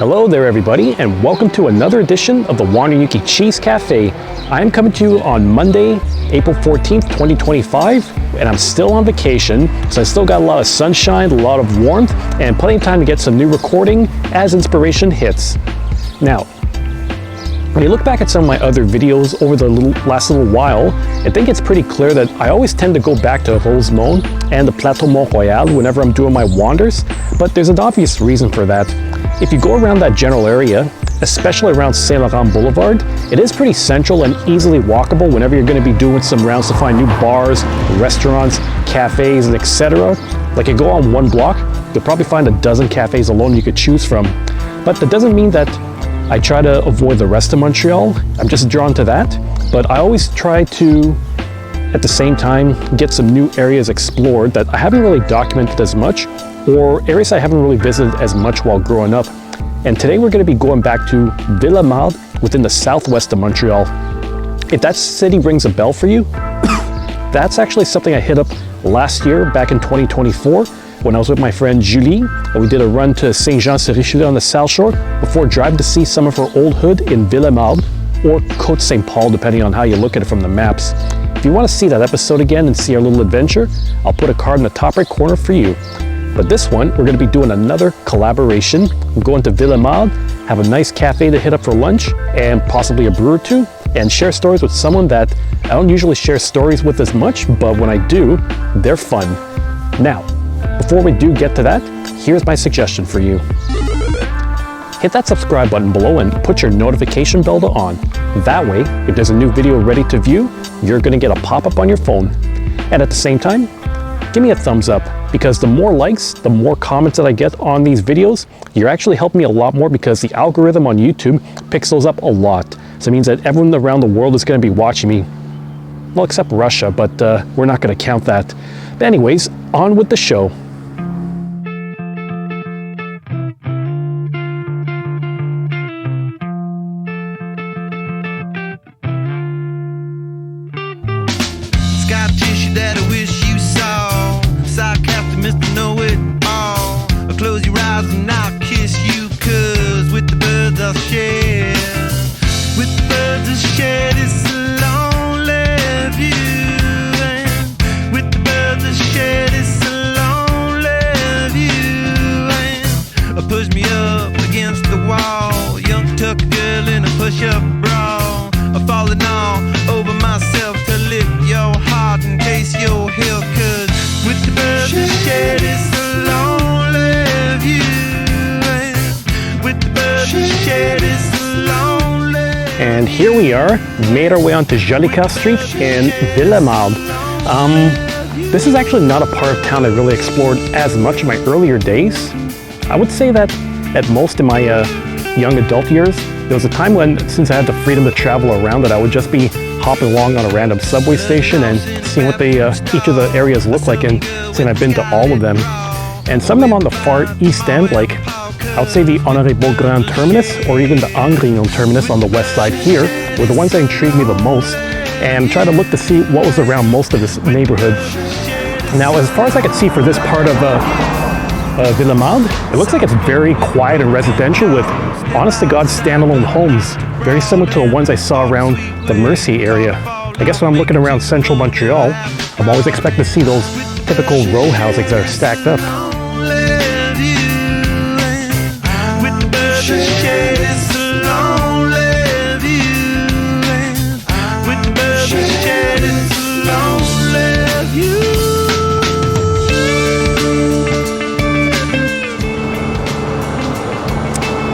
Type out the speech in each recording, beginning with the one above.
Hello there everybody, and welcome to another edition of the Wanayuki Cheese Cafe. I am coming to you on Monday, April 14th, 2025, and I'm still on vacation, so I still got a lot of sunshine, a lot of warmth, and plenty of time to get some new recording as inspiration hits. Now, when you look back at some of my other videos over the last little while, I think it's pretty clear that I always tend to go back to Rosemont and the Plateau Montreal whenever I'm doing my wanders, but there's an obvious reason for that. If you go around that general area, especially around Saint Laurent Boulevard, it is pretty central and easily walkable whenever you're going to be doing some rounds to find new bars, restaurants, cafes, and etc. Like you go on one block, you'll probably find a dozen cafes alone you could choose from. But that doesn't mean that I try to avoid the rest of Montreal. I'm just drawn to that. But I always try to, at the same time, get some new areas explored that I haven't really documented as much, or areas I haven't really visited as much while growing up. And today we're going to be going back to Ville Émard within the southwest of Montreal. If that city rings a bell for you, that's actually something I hit up last year back in 2024 when I was with my friend Julie, and we did a run to Saint-Jean-sur-Richelieu on the South Shore before driving to see some of her old hood in Ville Émard, or Côte Saint-Paul, depending on how you look at it from the maps. If you want to see that episode again and see our little adventure, I'll put a card in the top right corner for you. But this one, we're going to be doing another collaboration. I'm going to Ville Émard, have a nice cafe to hit up for lunch, and possibly a brew or two, and share stories with someone that I don't usually share stories with as much, but when I do, they're fun. Now, before we do get to that, here's my suggestion for you. Hit that subscribe button below and put your notification bell to on. That way, if there's a new video ready to view, you're going to get a pop-up on your phone. And at the same time, give me a thumbs up, because the more likes, the more comments that I get on these videos, you're actually helping me a lot more because the algorithm on YouTube picks those up a lot. So it means that everyone around the world is going to be watching me. Well, except Russia, but we're not going to count that. But anyways, on with the show. Close your eyes and I'll kiss you, 'cause with the birds I'll share. With the birds I'll share this lonely view. And with the birds I'll share this lonely view. And push me up against the wall, young tuck girl in a push-up bra. I'm falling all over myself to lift your heart and taste your heel, 'cause with the birds I'll share this lonely. And here we are, made our way onto Jolicoeur Street in Ville Émard. This is actually not a part of town I really explored as much in my earlier days. I would say that at most in my young adult years, there was a time when, since I had the freedom to travel around, that I would just be hopping along on a random subway station and seeing what each of the areas look like, and saying I've been to all of them. And some of them on the far east end, like I would say the Honoré Beaugrand terminus, or even the Angrignon terminus on the west side here, were the ones that intrigued me the most, and try to look to see what was around most of this neighborhood. Now, as far as I could see for this part of Ville Émard, it looks like it's very quiet and residential with, honest to God, standalone homes, very similar to the ones I saw around the Mercier area. I guess when I'm looking around central Montreal, I'm always expecting to see those typical row housings that are stacked up.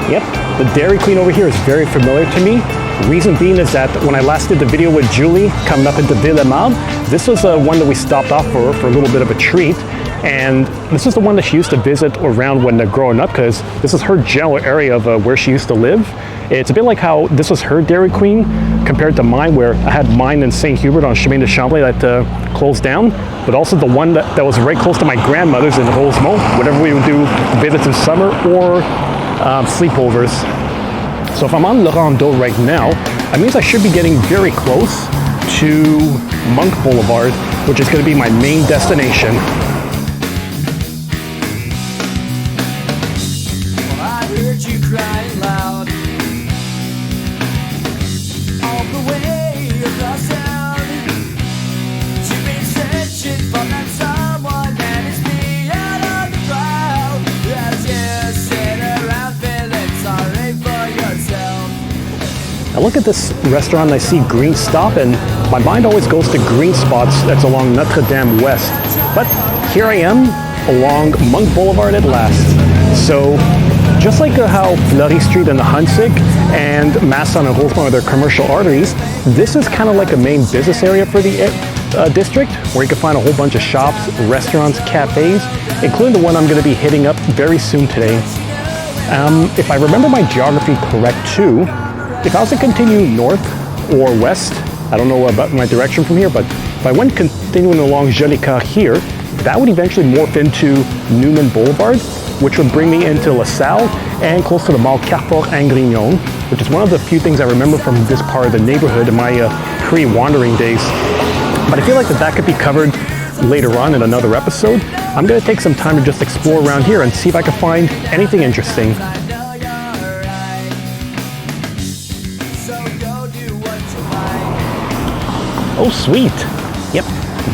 Yep, the Dairy Queen over here is very familiar to me. Reason being is that when I last did the video with Julie coming up into Ville Émard, this was one that we stopped off for a little bit of a treat. And this is the one that she used to visit around when they're growing up, because this is her general area of where she used to live. It's a bit like how this was her Dairy Queen compared to mine, where I had mine in St. Hubert on Chemin de Champlain that closed down, but also the one that was right close to my grandmother's in Rosemont, whenever we would do visits in summer or sleepovers. So if I'm on Laurent d'Eau right now, that means I should be getting very close to Monk Boulevard, which is going to be my main destination. Well, I heard you crying. I look at this restaurant and I see Green Stop, and my mind always goes to Green Spots that's along Notre Dame West. But here I am along Monk Boulevard at last. So just like how Fleury Street and the Huntsic and Masson and Rosemont are their commercial arteries, this is kind of like a main business area for the district, where you can find a whole bunch of shops, restaurants, cafes, including the one I'm going to be hitting up very soon today. If I remember my geography correct too, if I was to continue north or west, I don't know about my direction from here, but if I went continuing along Jolicoeur here, that would eventually morph into Newman Boulevard, which would bring me into LaSalle and close to the mall Carrefour-Angrignon, which is one of the few things I remember from this part of the neighborhood in my pre-wandering days. But I feel like that could be covered later on in another episode. I'm going to take some time to just explore around here and see if I can find anything interesting. Oh, sweet. Yep.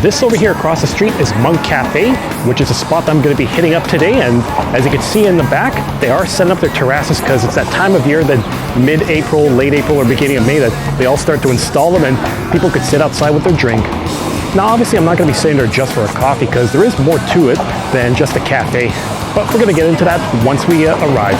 This over here across the street is Monk Cafe, which is a spot that I'm going to be hitting up today. And as you can see in the back, they are setting up their terraces because it's that time of year that mid-April, late April, or beginning of May that they all start to install them and people could sit outside with their drink. Now, obviously, I'm not going to be sitting there just for a coffee because there is more to it than just a cafe. But we're going to get into that once we arrive.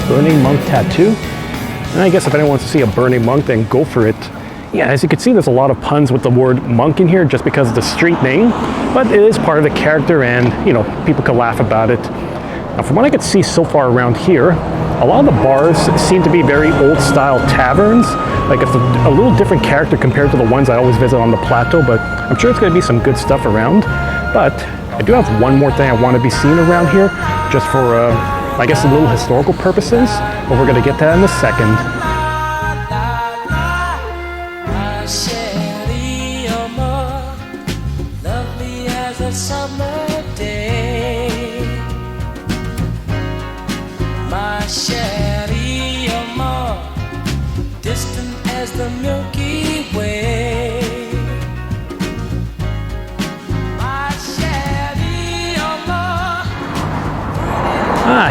Burning Monk tattoo. And I guess if anyone wants to see a burning monk, then go for it. Yeah, as you can see, there's a lot of puns with the word monk in here just because of the street name, but it is part of the character and, you know, people can laugh about it. Now, from what I could see so far around here, a lot of the bars seem to be very old-style taverns. Like it's a little different character compared to the ones I always visit on the plateau, but I'm sure it's going to be some good stuff around. But I do have one more thing I want to be seen around here, just for I guess a little historical purposes, but we're going to get to that in a second. Lovely as a summer day, my chérie Émard, distant as the Milky Way. My chérie Émard.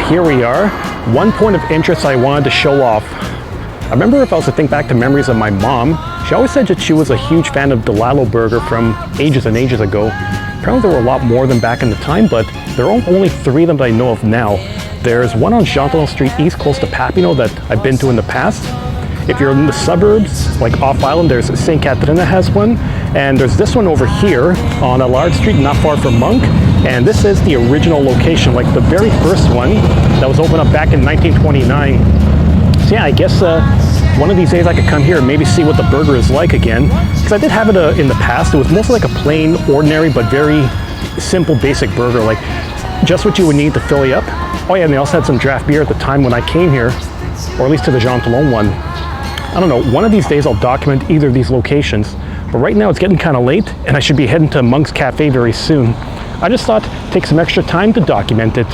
Here we are. One point of interest I wanted to show off. I remember if I was to think back to memories of my mom, she always said that she was a huge fan of Delalo Burger from ages and ages ago. Apparently there were a lot more than back in the time, but there are only 3 of them that I know of now. There's one on Jean Talon Street East close to Papineau that I've been to in the past. If you're in the suburbs, like off island, there's St. Catherine has one. And there's this one over here on Allard Street, not far from Monk. And this is the original location, like the very first one that was opened up back in 1929. So yeah, I guess one of these days I could come here and maybe see what the burger is like again. Because I did have it in the past. It was mostly like a plain, ordinary, but very simple, basic burger. Like just what you would need to fill you up. Oh yeah, and they also had some draft beer at the time when I came here, or at least to the Jean Talon one. I don't know, one of these days I'll document either of these locations. But right now it's getting kind of late and I should be heading to Monk's Cafe very soon. I just thought take some extra time to document it.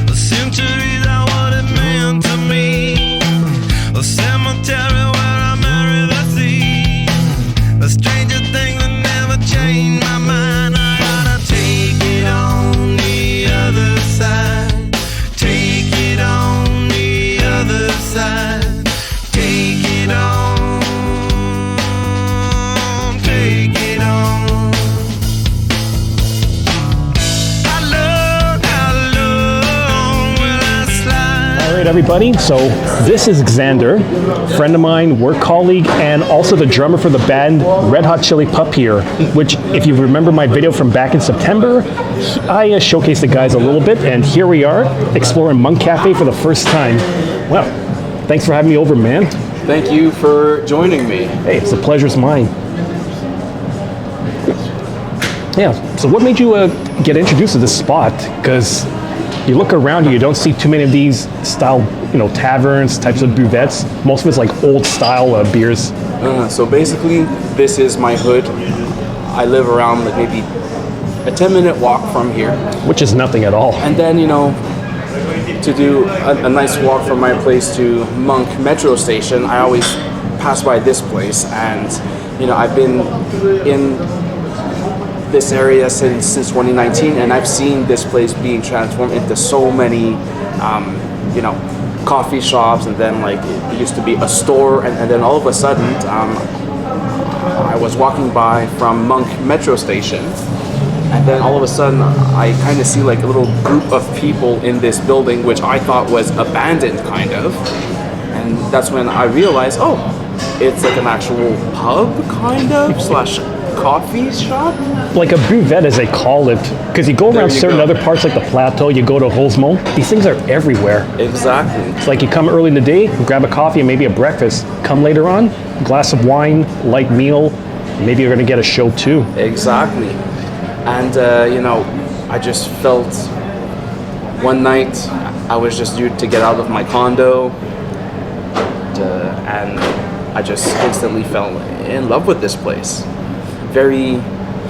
The centuries are what it meant to me. A cemetery where I married the sea. A stranger thing that never changed my mind. I gotta take it on the other side. Take it on the other side. Take it on. Take it on. Alright everybody, so this is Xander, friend of mine, work colleague, and also the drummer for the band Red Hot Chili Pup here, which if you remember my video from back in September, I showcased the guys a little bit, and here we are, exploring Monk Cafe for the first time. Well, thanks for having me over, man. Thank you for joining me. Hey, it's the pleasure's mine. Yeah, so what made you get introduced to this spot? Because you look around you don't see too many of these style, taverns, types of buvettes. Most of it's like old style beers. So basically, this is my hood. I live around like maybe a 10-minute walk from here. Which is nothing at all. And then, to do a nice walk from my place to Monk Metro Station, I always pass by this place, and I've been in this area since 2019, and I've seen this place being transformed into so many coffee shops, and then like it used to be a store, and then all of a sudden I was walking by from Monk metro station, and then all of a sudden I kind of see like a little group of people in this building, which I thought was abandoned kind of, and that's when I realized, oh, it's like an actual pub kind of slash coffee shop, like a buvette as they call it, because you go around certain other parts like the Plateau, you go to Rosemont, these things are everywhere. Exactly. It's like you come early in the day, grab a coffee and maybe a breakfast. Come later on, glass of wine, light meal, maybe you're going to get a show too. Exactly. And I just felt one night I was just due to get out of my condo, and I just instantly fell in love with this place. Very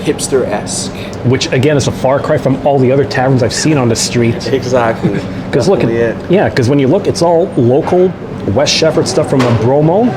hipster-esque. Which again is a far cry from all the other taverns I've seen on the street. Exactly. Because look, because when you look, it's all local West Shepherd stuff from Bromo.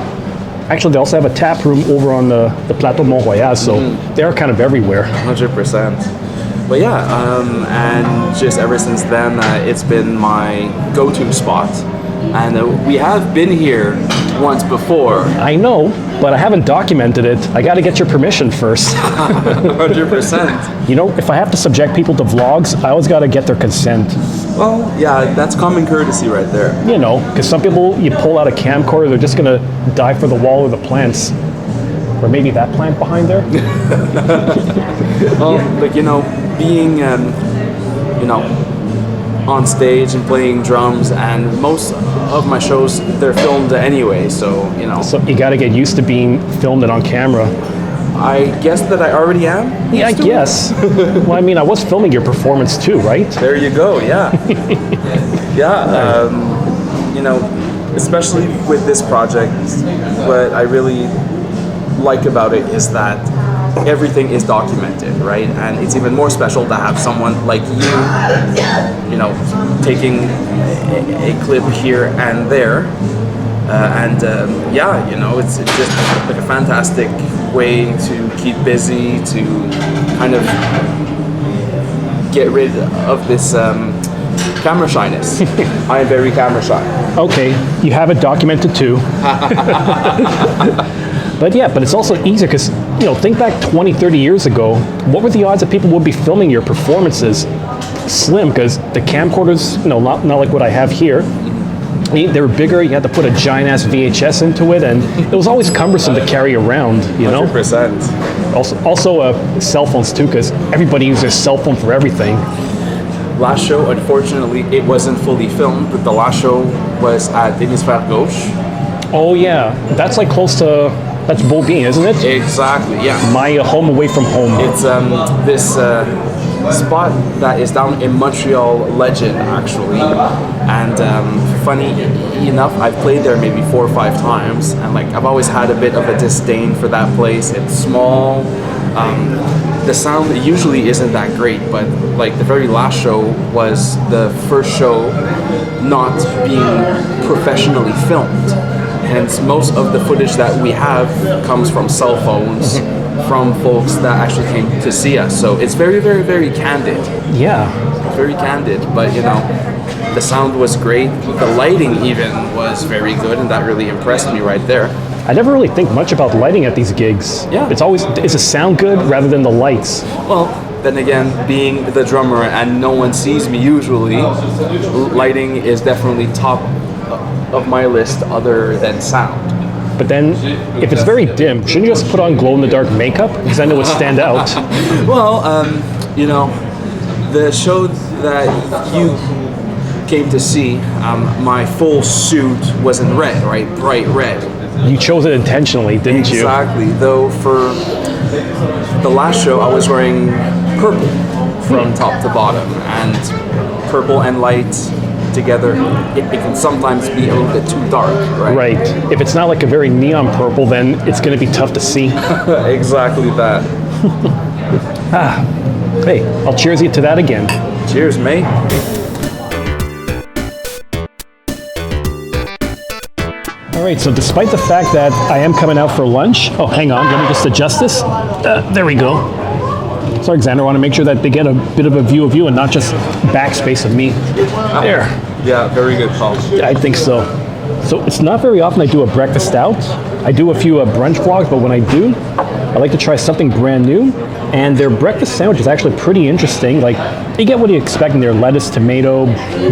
Actually, they also have a tap room over on the Plateau Montreal, so they're kind of everywhere. 100%. But yeah, and just ever since then, it's been my go-to spot. And we have been here once before. I know, but I haven't documented it. I got to get your permission first. 100%. If I have to subject people to vlogs, I always got to get their consent. Well, yeah, that's common courtesy right there. Because some people, you pull out a camcorder, they're just going to dive for the wall or the plants. Or maybe that plant behind there. Well, being, on stage and playing drums, and most of my shows, they're filmed anyway, so So you got to get used to being filmed and on camera. I guess that I already am. Yeah, I guess. Well, I mean, I was filming your performance too, right? There you go. Yeah. Yeah. Especially with this project, what I really like about it is that everything is documented, right? And it's even more special to have someone like you, taking a clip here and there. It's just like a fantastic way to keep busy, to kind of get rid of this camera shyness. I am very camera shy. Okay, you have it documented too. But it's also easier because, think back 20, 30 years ago, what were the odds that people would be filming your performances? Slim, because the camcorders, not like what I have here. They were bigger, you had to put a giant ass VHS into it, and it was always cumbersome to carry around, 100%. Also cell phones too, because everybody uses their cell phone for everything. Last show, unfortunately, it wasn't fully filmed, but the last show was at Hémisphère Gauche. Oh yeah, that's like close to, that's Beaubien, isn't it? Exactly, yeah. My home away from home. It's this spot that is down in Montreal Legend, actually. And funny enough, I've played there maybe 4 or 5 times, and I've always had a bit of a disdain for that place. It's small. The sound usually isn't that great, but the very last show was the first show not being professionally filmed. Hence, most of the footage that we have comes from cell phones, from folks that actually came to see us. So it's very, very, very candid. Yeah. Very candid, but the sound was great. The lighting even was very good, and that really impressed me right there. I never really think much about lighting at these gigs. Yeah. It's always, is the sound good rather than the lights? Well, then again, being the drummer and no one sees me usually, lighting is definitely top of my list other than sound. But then, if it's very dim, shouldn't you just put on glow-in-the-dark makeup? Because then it would stand out. Well, the show that you came to see, my full suit was in red, right? Bright red. You chose it intentionally, didn't you? Exactly. Though for the last show, I was wearing purple from top to bottom, and purple and light together, it can sometimes be a little bit too dark, right? Right. If it's not like a very neon purple, then it's going to be tough to see. Exactly that. Hey, I'll cheers you to that again. Cheers, mate. All right, so despite the fact that I am coming out for lunch, oh, hang on, let me just adjust this. There we go. So, Alexander, I want to make sure that they get a bit of a view of you and not just backspace of me. There. Yeah, very good call. I think so. So it's not very often I do a breakfast out. I do a few brunch vlogs, but when I do, I like to try something brand new. And their breakfast sandwich is actually pretty interesting. Like, you get what you expect in there: lettuce, tomato,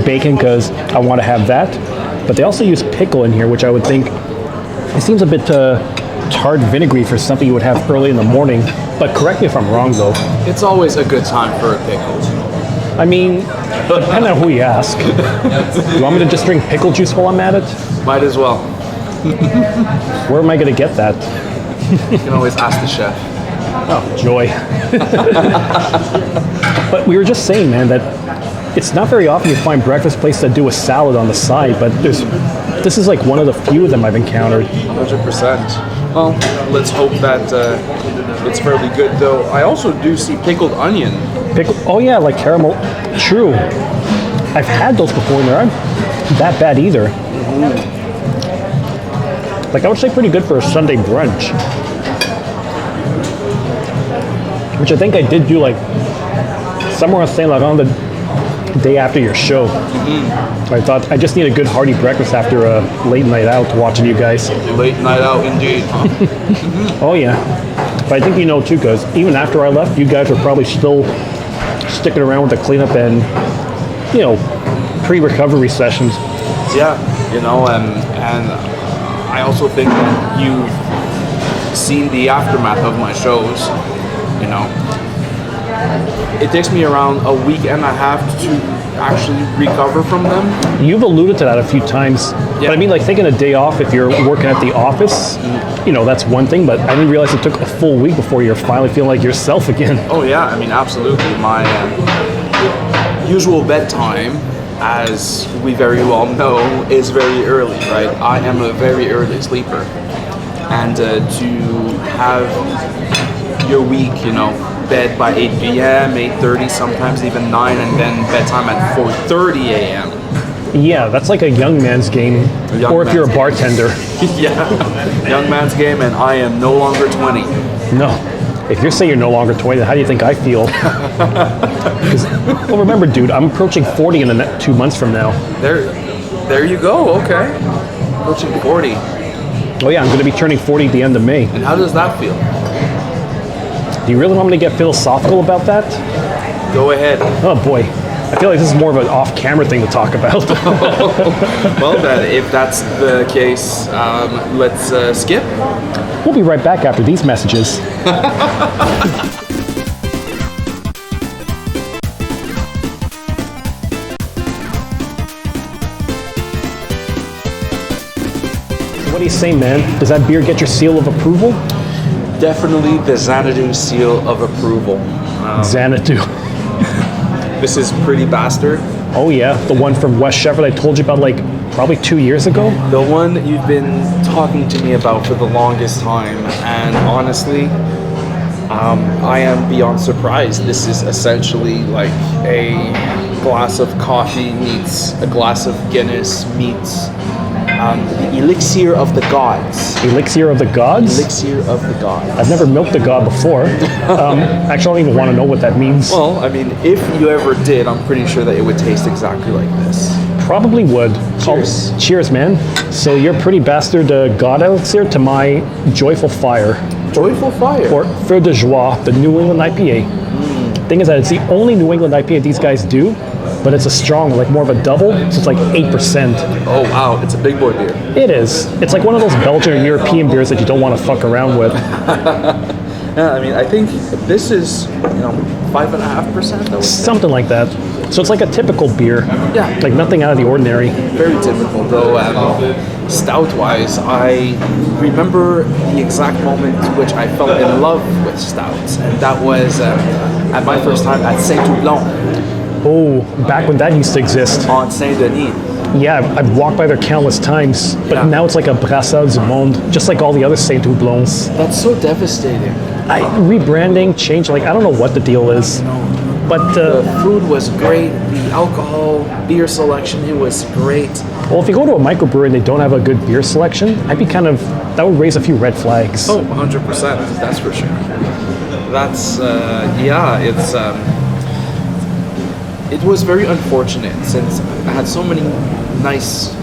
bacon, because I want to have that. But they also use pickle in here, which I would think, it seems a bit tart vinegary for something you would have early in the morning. But correct me if I'm wrong, though. It's always a good time for a pickle. I mean, depending on who you ask. You want me to just drink pickle juice while I'm at it? Might as well. Where am I going to get that? You can always ask the chef. Oh, joy. But we were just saying, man, that it's not very often you find breakfast places that do a salad on the side, but this is like one of the few of them I've encountered. 100%. Well, let's hope that it's fairly good, though. I also do see pickled onion. Oh yeah, like caramel. True. I've had those before and they aren't that bad either. Like, I would say pretty good for a Sunday brunch. Which I think I did do like somewhere on Saint Laurent the day after your show. I thought I just need a good hearty breakfast after a late night out watching you guys. Late night out, indeed. Oh yeah. But I think you know too, because even after I left, you guys were probably still sticking around with the cleanup and, you know, pre-recovery sessions. Yeah, you know, and I also think that you've seen the aftermath of my shows, you know. It takes me around a week and a half to actually recover from them. You've alluded to that a few times. Yeah. But I mean, like, taking a day off if you're working at the office, you know, that's one thing, but I didn't realize it took a full week before you're finally feeling like yourself again. Oh yeah, I mean, absolutely. My usual bedtime, as we very well know, is very early, right? I am a very early sleeper. And to have your week, you know, bed by 8 p.m., 8:30, sometimes even 9, and then bedtime at 4:30 a.m. Yeah, that's like a young man's game. Or if you're a bartender. Yeah, young man's game, and I am no longer 20. No. If you're saying you're no longer 20, then how do you think I feel? 'Cause, well, remember, dude, I'm approaching 40 in the 2 months from now. There you go, okay. Approaching 40. Oh yeah, I'm going to be turning 40 at the end of May. And how does that feel? Do you really want me to get philosophical about that? Go ahead. Oh boy. I feel like this is more of an off-camera thing to talk about. Well then, if that's the case, let's skip. We'll be right back after these messages. What do you say, man? Does that beer get your seal of approval? Definitely the Xanadu seal of approval. Xanadu. This is Pretty Bastard. Oh yeah, the one from West Shefford I told you about like probably 2 years ago. The one that you've been talking to me about for the longest time. And honestly, I am beyond surprised. This is essentially like a glass of coffee meets a glass of Guinness meets the elixir of the gods. Elixir of the gods? Elixir of the gods. I've never milked a god before. Actually, I don't even want to know what that means. Well, I mean, if you ever did, I'm pretty sure that it would taste exactly like this. Probably would. Cheers. Oh, cheers, man. So your Pretty Bastard god elixir to my Joyful Fire. Joyful Fire. Or Feu de Joie, the New England IPA. Thing is that it's the only New England IPA these guys do, but it's a strong, like more of a double, so it's like 8%. Oh wow, it's a big boy beer. It is. It's like one of those Belgian or European beers that you don't want to fuck around with. Yeah, I mean, I think this is, 5.5%. Something like that. So it's like a typical beer. Yeah. Like nothing out of the ordinary. Very typical, though. Stout-wise, I remember the exact moment to which I fell in love with stouts, and that was at my first time at Saint-Houblon. Oh, back when that used to exist. On Saint-Denis. Yeah, I've walked by there countless times, but Yeah. now it's like a Brassard du Monde, just like all the other Saint Houblons. That's so devastating. Rebranding, change, like I don't know what the deal is, but The food was great, the alcohol, beer selection, it was great. Well, if you go to a microbrewery and they don't have a good beer selection, that would raise a few red flags. Oh, 100%. That's for sure. That's it was very unfortunate since I had so many nice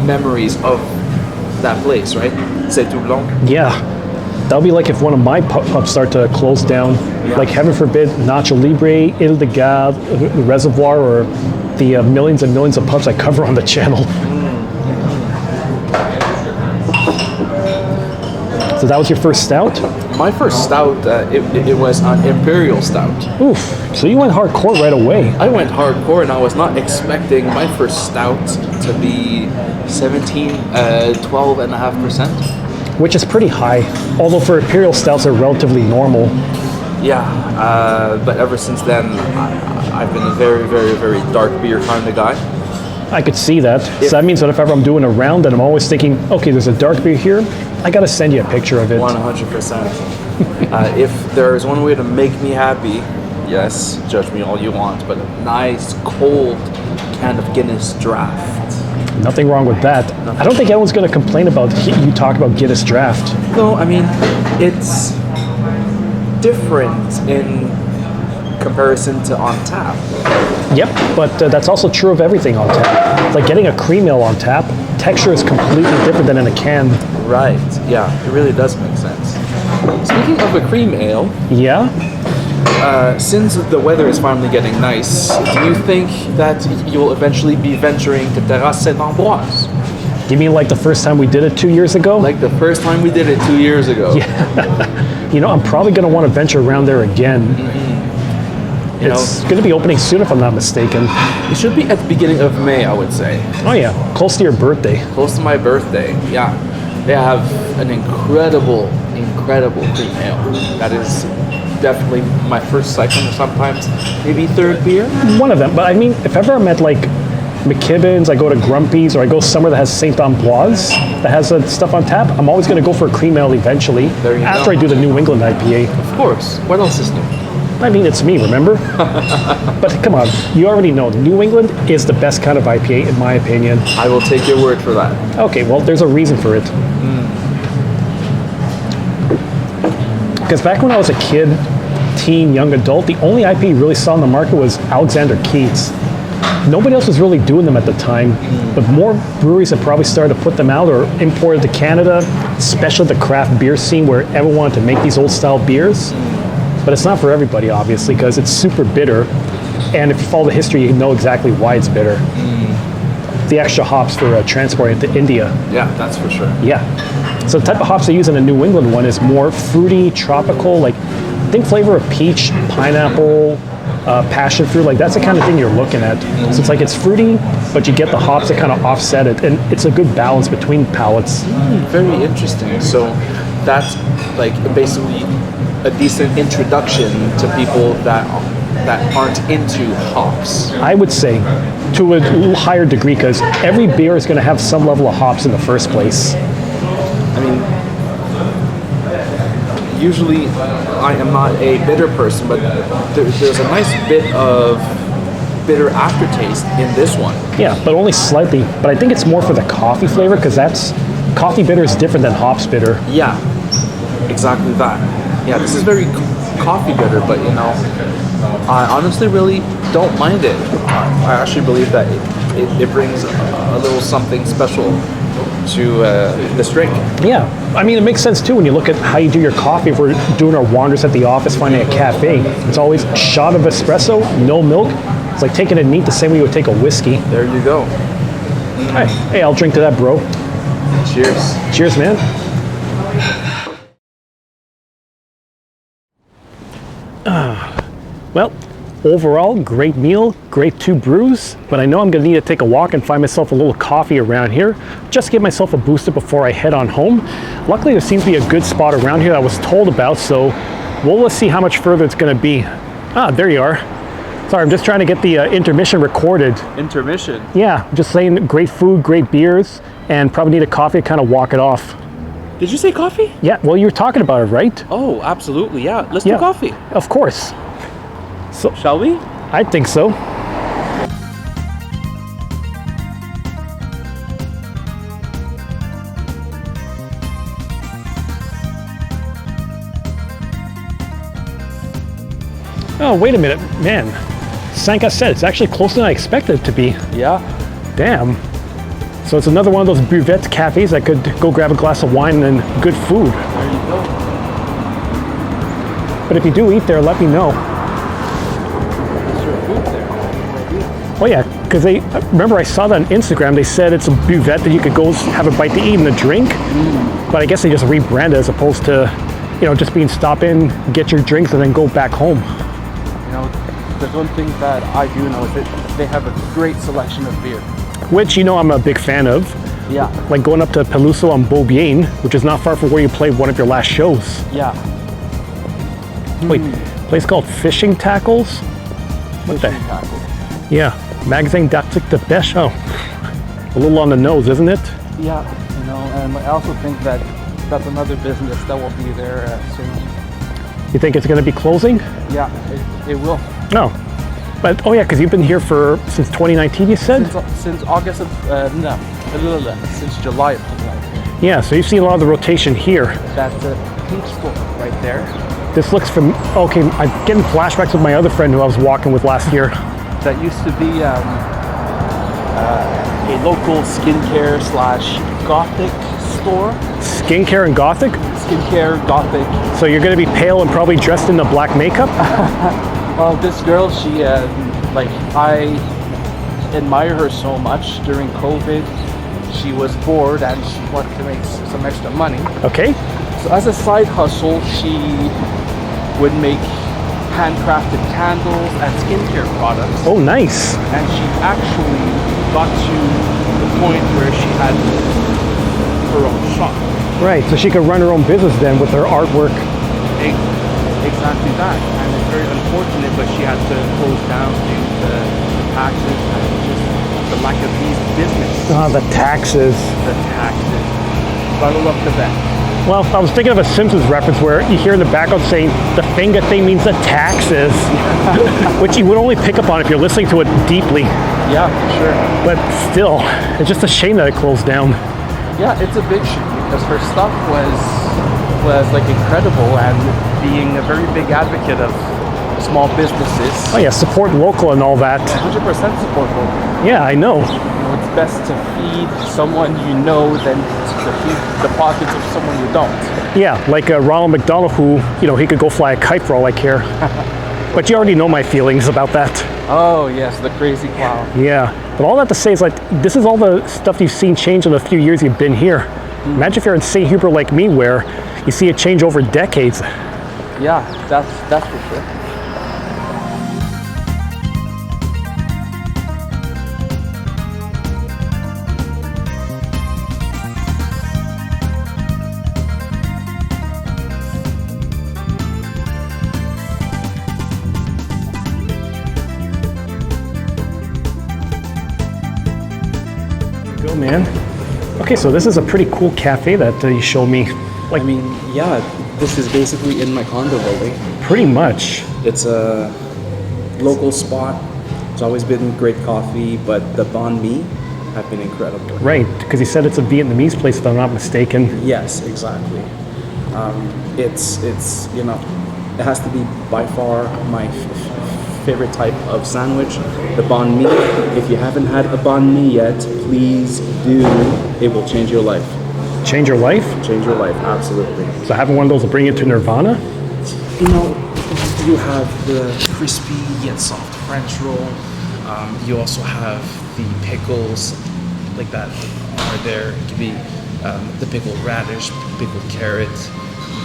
memories of that place, right? C'est tout blanc. Yeah. That would be like if one of my pubs start to close down. Yeah. Like, heaven forbid, Nacho Libre, Ile de Garde, the Reservoir, or the millions and millions of pubs I cover on the channel. So that was your first stout? My first stout, it was an imperial stout. Oof. So you went hardcore right away. I went hardcore, and I was not expecting my first stout to be 12.5%. Which is pretty high. Although for imperial stouts, they're relatively normal. Yeah, but ever since then, I've been a very, very, very dark beer kind of guy. I could see that. So that means that if ever I'm doing a round, then I'm always thinking, okay, there's a dark beer here. I gotta send you a picture of it. 100%. If there's one way to make me happy, yes, judge me all you want, but a nice cold can of Guinness draft. Nothing wrong with that. I don't think anyone's gonna complain about you talk about Guinness draft. No, I mean, it's different in comparison to on tap. Yep, but that's also true of everything on tap. It's like getting a cream ale on tap. Texture is completely different than in a can. Right, yeah, it really does make sense. Speaking of a cream ale, Yeah? since the weather is finally getting nice, do you think that you will eventually be venturing to Terrasse Saint-Ambroise? You mean like the first time we did it 2 years ago? Like the first time we did it 2 years ago. You know, I'm probably gonna want to venture around there again. It's going to be opening soon if I'm not mistaken. It should be at the beginning of May, I would say. Oh yeah, close to your birthday. Close to my birthday, yeah. They have an incredible cream ale. That is definitely my first, second, or sometimes maybe third beer. One of them, but I mean, if ever I'm at like McKibben's, I go to Grumpy's, or I go somewhere that has Saint Ambroise, that has stuff on tap, I'm always going to go for a cream ale eventually. There you after go. I do the New England IPA. Of course. What else is new? I mean, it's me, remember? But come on, you already know, New England is the best kind of IPA, in my opinion. I will take your word for that. Okay, well, there's a reason for it. Because back when I was a kid, teen, young adult, the only IPA you really saw on the market was Alexander Keith's. Nobody else was really doing them at the time, but more breweries have probably started to put them out or imported to Canada, especially the craft beer scene where everyone wanted to make these old style beers. But it's not for everybody, obviously, because it's super bitter. And if you follow the history, you know exactly why it's bitter. The extra hops for transporting it to India. Yeah, that's for sure. Yeah. So the type of hops they use in the New England one is more fruity, tropical, like think flavor of peach, pineapple, passion fruit. Like that's the kind of thing you're looking at. So it's like it's fruity, but you get the hops that kind of offset it. And it's a good balance between palates. Very interesting. So that's like basically a decent introduction to people that aren't into hops. I would say to a little higher degree because every beer is going to have some level of hops in the first place. I mean, usually I am not a bitter person, but there's a nice bit of bitter aftertaste in this one. Yeah, but only slightly. But I think it's more for the coffee flavor because coffee bitter is different than hops bitter. Yeah, exactly that. Yeah, this is very coffee bitter, but you know, I honestly really don't mind it. I actually believe that it brings a little something special to this drink. Yeah, I mean, it makes sense too when you look at how you do your coffee. If we're doing our wanders at the office, finding a cafe, it's always a shot of espresso, no milk. It's like taking it neat the same way you would take a whiskey. There you go. Hey, I'll drink to that, bro. Cheers. Cheers, man. Well, overall, great meal, great 2 brews, but I know I'm gonna need to take a walk and find myself a little coffee around here, just to give myself a booster before I head on home. Luckily, there seems to be a good spot around here that I was told about, so let's see how much further it's gonna be. There you are. Sorry, I'm just trying to get the intermission recorded. Intermission. Yeah, just saying great food, great beers, and probably need a coffee to kind of walk it off. Did you say coffee? Yeah, well, you were talking about it, right? Oh, absolutely. Yeah. Let's Yeah. do coffee. Of course. So, Shall we? I think so. Oh, wait a minute, man. Like I said, it's actually closer than I expected it to be. Yeah. Damn. So it's another one of those buvette cafes. I could go grab a glass of wine and good food. There you go. But if you do eat there, let me know. Is there food there? Oh yeah, because they remember I saw that on Instagram. They said it's a buvette that you could go have a bite to eat and a drink. But I guess they just rebranded as opposed to, just being stop in, get your drinks, and then go back home. There's one thing that I do know is that they have a great selection of beer. Which I'm a big fan of. Yeah. Like going up to Peluso on Beaubien, which is not far from where you played one of your last shows. Yeah. Wait, place called Fishing Tackles? What the? Tackle. Yeah, Magasin d'Arctique de Pêche. Oh, a little on the nose, isn't it? Yeah, and I also think that that's another business that will be there soon. You think it's going to be closing? Yeah, it will. No. But, oh yeah, because you've been here since 2019, you said? Since August of, since July of 2019. Yeah, so you've seen a lot of the rotation here. That's a pink store right there. This looks okay, I'm getting flashbacks with my other friend who I was walking with last year. That used to be a local skincare / gothic store. Skincare and Gothic? Skincare, gothic. So you're going to be pale and probably dressed in the black makeup? Well, this girl, she, I admire her so much. During COVID, she was bored and she wanted to make some extra money. Okay. So as a side hustle, she would make handcrafted candles and skincare products. Oh, nice. And she actually got to the point where she had her own shop. Right, so she could run her own business then with her artwork. Exactly that. And it's very unfortunate, but she had to close down due to the taxes and just the lack of these business. Ah, the taxes. The taxes. Gotta love Quebec. Well, I was thinking of a Simpsons reference where you hear in the background saying the finger thing means the taxes, which you would only pick up on if you're listening to it deeply. Yeah, for sure. But still, it's just a shame that it closed down. Yeah, it's a big shame because her stuff was like incredible, and being a very big advocate of small businesses. Oh yeah, support local and all that. 100% support local. Yeah, I know. It's best to feed someone you know than to feed the pockets of someone you don't. Yeah, like Ronald McDonald, who, he could go fly a kite for all I care. But you already know my feelings about that. Oh yes, the crazy clown. Yeah, but all that to say is this is all the stuff you've seen change in the few years you've been here. Imagine if you're in St. Hubert like me, where you see it change over decades. Yeah, that's for sure. Go, man. Okay, so this is a pretty cool cafe that you showed me. Yeah, this is basically in my condo building. Pretty much. It's a local spot. It's always been great coffee, but the banh mi have been incredible. Right, because you said it's a Vietnamese place, if I'm not mistaken. Yes, exactly. It's it has to be by far my favorite type of sandwich, the banh mi. If you haven't had a banh mi yet, please do. It will change your life. Change your life? Change your life, absolutely. So having one of those will bring you to nirvana? You have the crispy yet soft French roll. You also have the pickles like that are there. It could be the pickled radish, pickled carrot.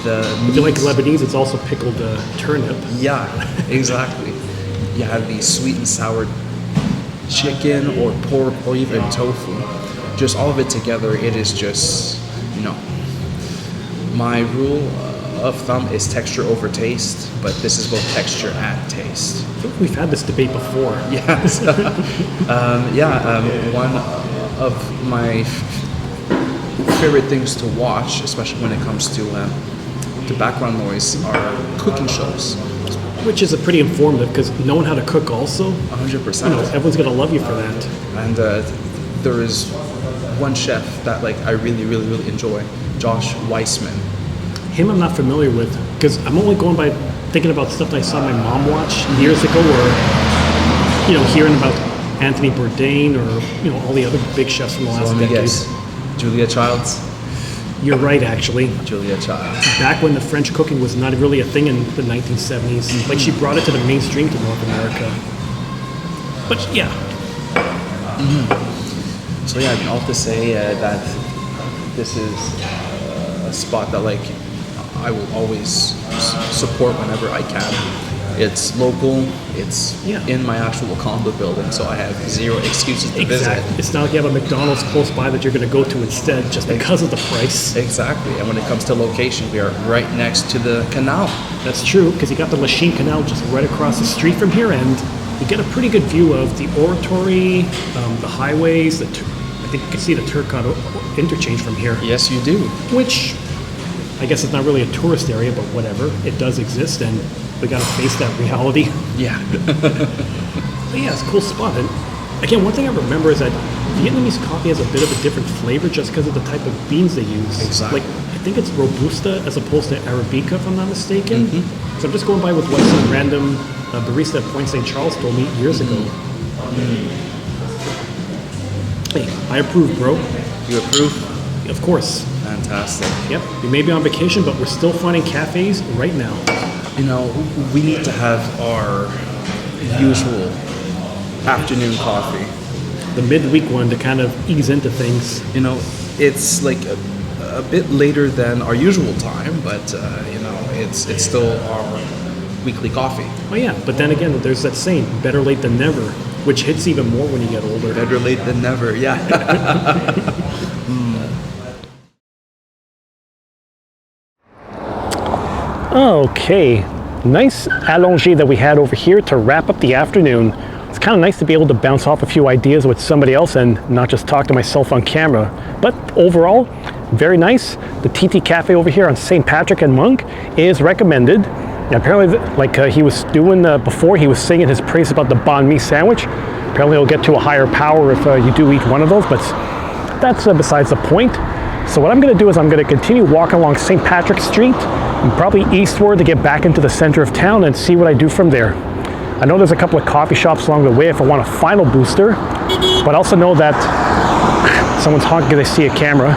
If you like Lebanese, it's also pickled turnip. Yeah, exactly. You have the sweet and sour chicken or pork or even tofu. Just all of it together, it is just, my rule of thumb is texture over taste, but this is both texture and taste. I think we've had this debate before. Yes. One of my favorite things to watch, especially when it comes to background noise, are cooking shows. Which is a pretty informative, because knowing how to cook also, 100%. everyone's going to love you for that. And there is one chef that I really, really, really enjoy, Josh Weissman. Him I'm not familiar with, because I'm only going by thinking about stuff that I saw my mom watch years ago, or, you know, hearing about Anthony Bourdain or, you know, all the other big chefs from the last Let me decade. guess. Julia Childs? You're right, actually. Julia Childs. Back when the French cooking was not really a thing in the 1970s. Like, she brought it to the mainstream to North America. But yeah. So yeah, I mean, all to say that this is a spot that like I will always support whenever I can. It's local. It's in my actual condo building, so I have zero excuses to visit. It's not like you have a McDonald's close by that you're going to go to instead just because of the price. Exactly. And when it comes to location, we are right next to the canal. That's true, because you got the Lachine Canal just right across the street from here, and you get a pretty good view of the oratory, the highways. I think you can see the Turcotte interchange from here. Yes, you do. Which, I guess it's not really a tourist area, but whatever. It does exist, and we got to face that reality. Yeah. But yeah, it's a cool spot. And again, one thing I remember is that Vietnamese coffee has a bit of a different flavor just because of the type of beans they use. Exactly. Like, I think it's Robusta as opposed to Arabica, if I'm not mistaken. So I'm just going by with what some random barista at Point St. Charles told me years ago. Hey, I approve, bro. You approve? Of course. Fantastic. Yep. We may be on vacation, but we're still finding cafes right now. You know, we need to have our usual afternoon coffee. The midweek one to kind of ease into things. You know, it's like a bit later than our usual time, but you know, it's still our weekly coffee. Oh yeah, but then again, there's that saying, better late than never, which hits even more when you get older. Better late than never, yeah. Okay, nice allongé that we had over here to wrap up the afternoon. It's kind of nice to be able to bounce off a few ideas with somebody else and not just talk to myself on camera. But overall, very nice. The TT Cafe over here on St. Patrick and Monk is recommended. And apparently, like he was doing before, he was singing his praise about the banh mi sandwich. Apparently, it'll get to a higher power if you do eat one of those, but that's besides the point. So what I'm going to do is I'm going to continue walking along St. Patrick Street and probably eastward to get back into the center of town and see what I do from there. I know there's a couple of coffee shops along the way if I want a final booster, but I also know that someone's honking because I see a camera.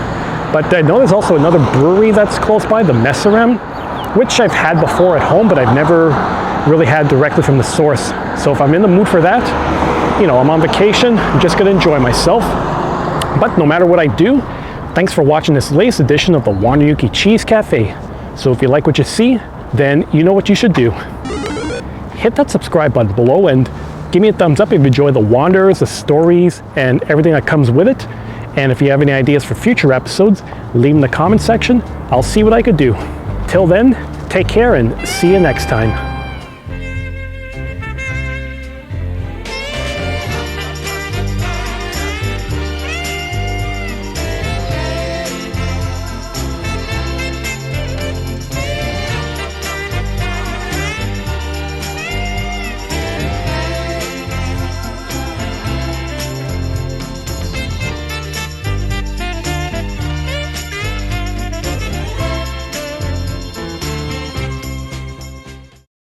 But I know there's also another brewery that's close by, the Messerem, which I've had before at home, but I've never really had directly from the source. So if I'm in the mood for that, you know, I'm on vacation, I'm just going to enjoy myself. But no matter what I do, thanks for watching this latest edition of the Wanryuki Cheese Cafe. So if you like what you see, then you know what you should do. Hit that subscribe button below and give me a thumbs up if you enjoy the wanders, the stories, and everything that comes with it. And if you have any ideas for future episodes, leave them in the comment section. I'll see what I could do. Till then, take care and see you next time.